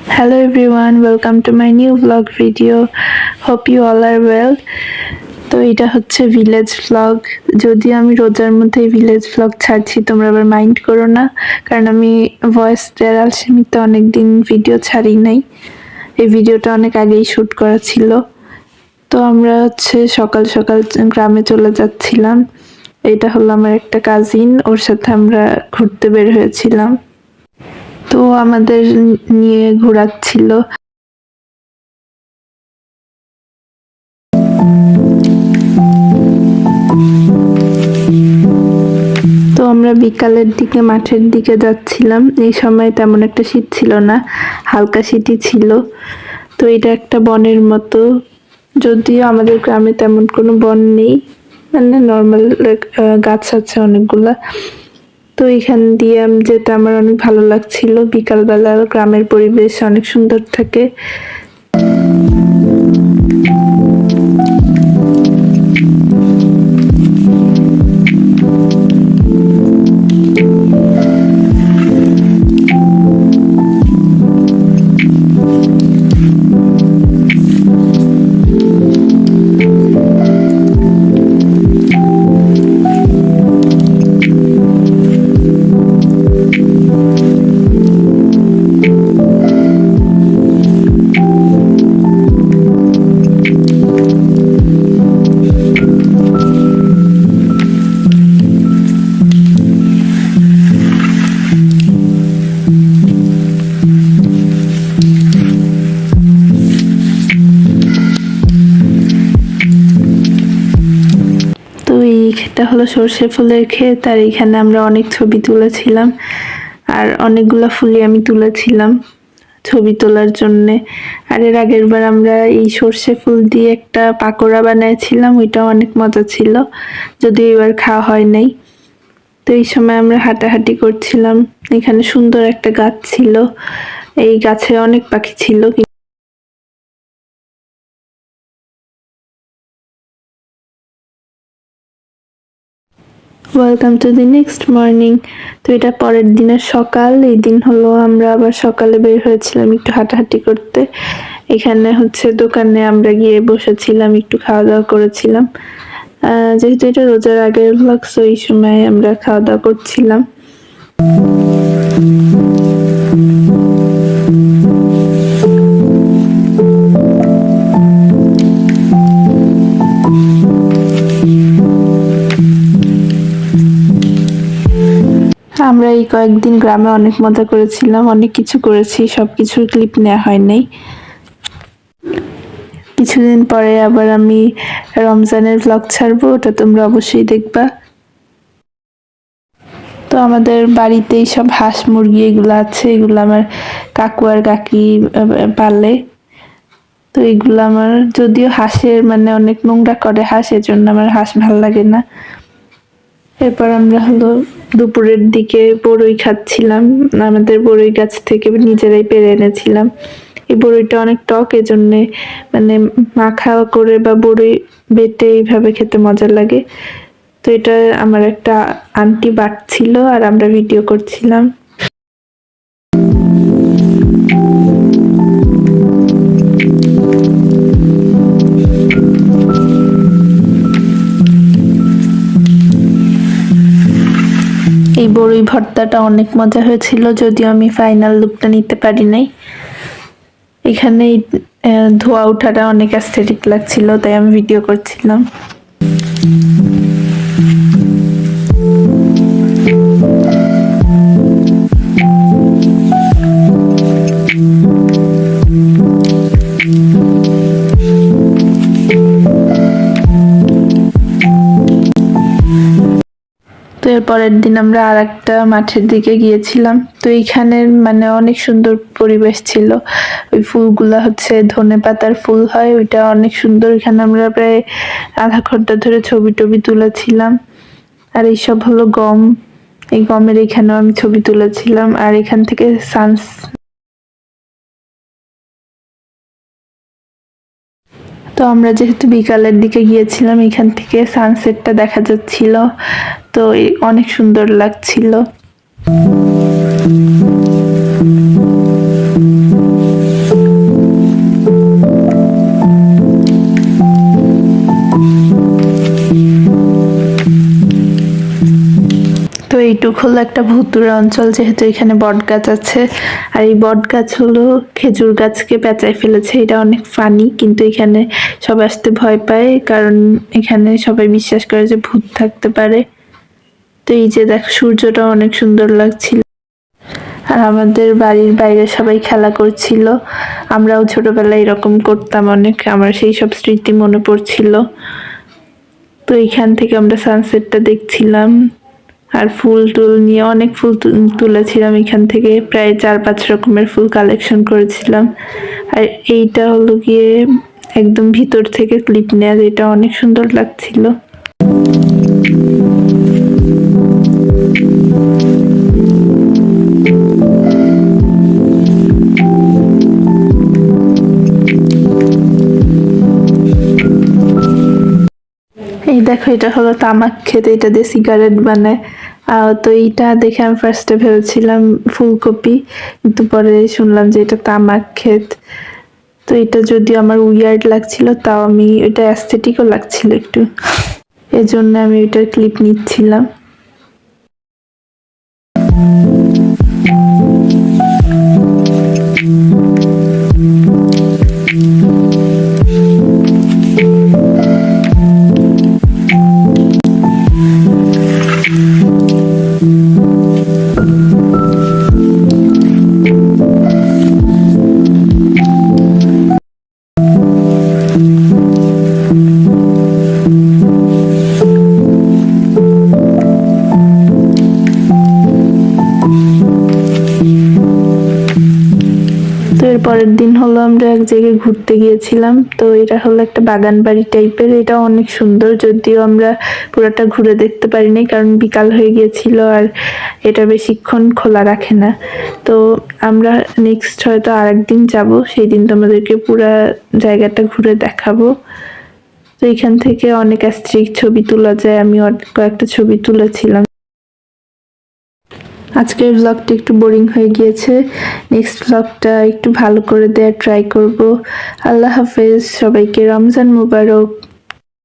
Hello everyone, welcome to my new vlog video. Hope you all are well. তো এটা হচ্ছে village vlog. যদিও আমি রোজার মধ্যে ভিলেজ ভ্লগ ছাড়ছি, তোমরা আবার মাইন্ড করো না, কারণ আমি ভয়েস দেওয়ার আলসেমিতে অনেকদিন ভিডিও ছাড়ি নাই। এই ভিডিওটা অনেক আগেই শ্যুট করা ছিল। তো আমরা হচ্ছে সকাল সকাল গ্রামে চলে যাচ্ছিলাম। এটা হলো আমার একটা কাজিন, ওর সাথে আমরা ঘুরতে বের হয়েছিলাম। তো আমাদের নিয়ে ঘোরাচ্ছিল। তো আমরা বিকালের দিকে মাঠের দিকে যাচ্ছিলাম। এই সময় তেমন একটা শীত ছিল না, হালকা শীতই ছিল। তো এটা একটা বনের মতো, যদিও আমাদের গ্রামে তেমন কোনো বন নেই, মানে নর্মাল গাছ আছে অনেকগুলা। তো এখান দিয়ে যেতে আমার অনেক ভালো লাগছিল। বিকালবেলা গ্রামের পরিবেশ অনেক সুন্দর থাকে। এটা হলো সর্ষে ফুলের ক্ষেত, আর এখানে আমরা অনেক ছবি তুলেছিলাম, আর অনেকগুলা ফুলই আমি তুলেছিলাম ছবি তোলার জন্যে। আর এর আগের বার আমরা এই সর্ষে ফুল দিয়ে একটা পাকোড়া বানিয়েছিলাম, ওইটাও অনেক মজা ছিল, যদিও এবার খাওয়া হয় নাই। তো এই সময় আমরা হাঁটাহাঁটি করছিলাম। এখানে সুন্দর একটা গাছ ছিল, এই গাছে অনেক পাখি ছিল। Welcome to the next morning. তো এটা পরের দিনের সকাল। এই দিন হলো আমরা আবার সকালে বের হয়েছিলাম একটু হাঁটাহাঁটি করতে। এখানে হচ্ছে দোকানে আমরা গিয়ে বসেছিলাম, একটু খাওয়া দাওয়া করেছিলাম। যেহেতু এটা রোজার আগের ভ্লগ, সো এই সময় আমরা খাওয়া দাওয়া করছিলাম। আমরা এই কয়েকদিন গ্রামে অনেক মজা করেছিলাম, অনেক কিছু করেছি, সবকিছুর ক্লিপ নেওয়া হয় নাই। কিছুদিন পরে আবার আমি রমজানের ভ্লগ ছাড়বো, ওটা তোমরা অবশ্যই দেখবা। তো আমাদের বাড়িতেই সব হাঁস মুরগি এগুলো আছে, এগুলো আমার কাকু আর কাকি পালে। তো এগুলো আমার, যদিও হাঁসের মানে অনেক নোংরা করে হাঁস, এজন্য আমার হাঁস ভালো লাগে না। এরপর আমরা হলো দুপুরের দিকে বড়ই খাচ্ছিলাম। আমাদের বড়ই গাছ থেকে নিজেরাই পেরে এনেছিলাম। এই বড়ইটা অনেক টক, এজন্যে মানে মাখা করে বা বড়ই বেটে এইভাবে খেতে মজা লাগে। তো এটা আমার একটা আন্টি বাটছিল আর আমরা ভিডিও করছিলাম। এই বড়ই ভর্তাটা অনেক মজা হয়েছিল, যদিও আমি ফাইনাল লুকটা নিতে পারি নাই। এখানে ধোয়া ওঠাটা অনেক অ্যাস্থেটিক লাগছিল, তাই আমি ভিডিও করছিলাম। তো এর পরের দিন আমরা আর একটা মাঠের দিকে গিয়েছিলাম। তো এইখানের মানে অনেক সুন্দর পরিবেশ ছিল। ওই ফুলগুলা হচ্ছে ধনেপাতার ফুল হয়, ওইটা অনেক সুন্দর। এখানে আমরা প্রায় আধা ঘন্টা ধরে ছবি টবি তুলেছিলাম। আর এইসব হলো গম, এই গমের এখানেও আমি ছবি তুলেছিলাম। আর এখান থেকে তো আমরা যেহেতু বিকালের দিকে গিয়েছিলাম, এখান থেকে সানসেটটা দেখা যাচ্ছিল, তো অনেক সুন্দর লাগছিল। হলো একটা ভুতুড়ে অঞ্চল, যেহেতু এখানে বট গাছ আছে। আর এই বট গাছ হলো খেজুর গাছকে পেঁচায় ফেলেছে। এটা অনেক ফানি, কিন্তু এখানে সবাই আসতে ভয় পায়, কারণ এখানে সবাই বিশ্বাস করে যে ভূত থাকতে পারে। তো এই যে দেখ, সূর্যটা অনেক সুন্দর লাগছিল। আর আমাদের বাড়ির বাইরে সবাই খেলা করছিল। আমরাও ছোটবেলায় এরকম করতাম অনেক, আমার সেই সব স্মৃতি মনে পড়ছিল। তো এইখান থেকে আমরা সানসেটটা দেখছিলাম। আর ফুল টুল নিয়ে অনেক ফুল তুলেছিলাম এখান থেকে, প্রায় 4-5 রকমের ফুল কালেকশন করেছিলাম। আর এইটা হলো গিয়ে একদম ভিতর থেকে ক্লিপ নেওয়া, যেটা অনেক সুন্দর লাগছিল। এই দেখো, এটা হলো তামাক ক্ষেত, এটা দিয়ে সিগারেট বানায়। তো এইটা দেখে আমি ফার্স্টে ভেবেছিলাম ফুলকপি, কিন্তু পরে শুনলাম যে এটা তামাক ক্ষেত। তো এটা যদিও আমার উইয়ার্ড লাগছিল, তাও আমি এটা অ্যাস্থেটিকও লাগছিল একটু, এজন্য আমি ওইটার ক্লিপ নিচ্ছিলাম। তো এর পরের দিন হলো আমরা এক জায়গায় ঘুরতে গিয়েছিলাম। তো এটা হলো একটা বাগান বাড়ি টাইপের, এটা অনেক সুন্দর, যদিও আমরা পুরোটা ঘুরে দেখতে পারিনি, কারণ বিকাল হয়ে গিয়েছিল আর এটা বেশিক্ষণ খোলা রাখে না। তো আমরা নেক্সট হয়তো আরেকদিন যাব, সেই দিন তোমাদেরকে পুরো জায়গাটা ঘুরে দেখাবো। তো এখান থেকে অনেক অ্যাস্থেটিক ছবি তোলা যায়, আমি কয়েকটা ছবি তুলেছিলাম। আজকের ব্লগটা একটু বোরিং হয়ে গিয়েছে, নেক্সট ব্লগটা একটু ভালো করে দেওয়ার ট্রাই করব। আল্লাহ হাফেজ, সবাইকে রমজান মুবারক।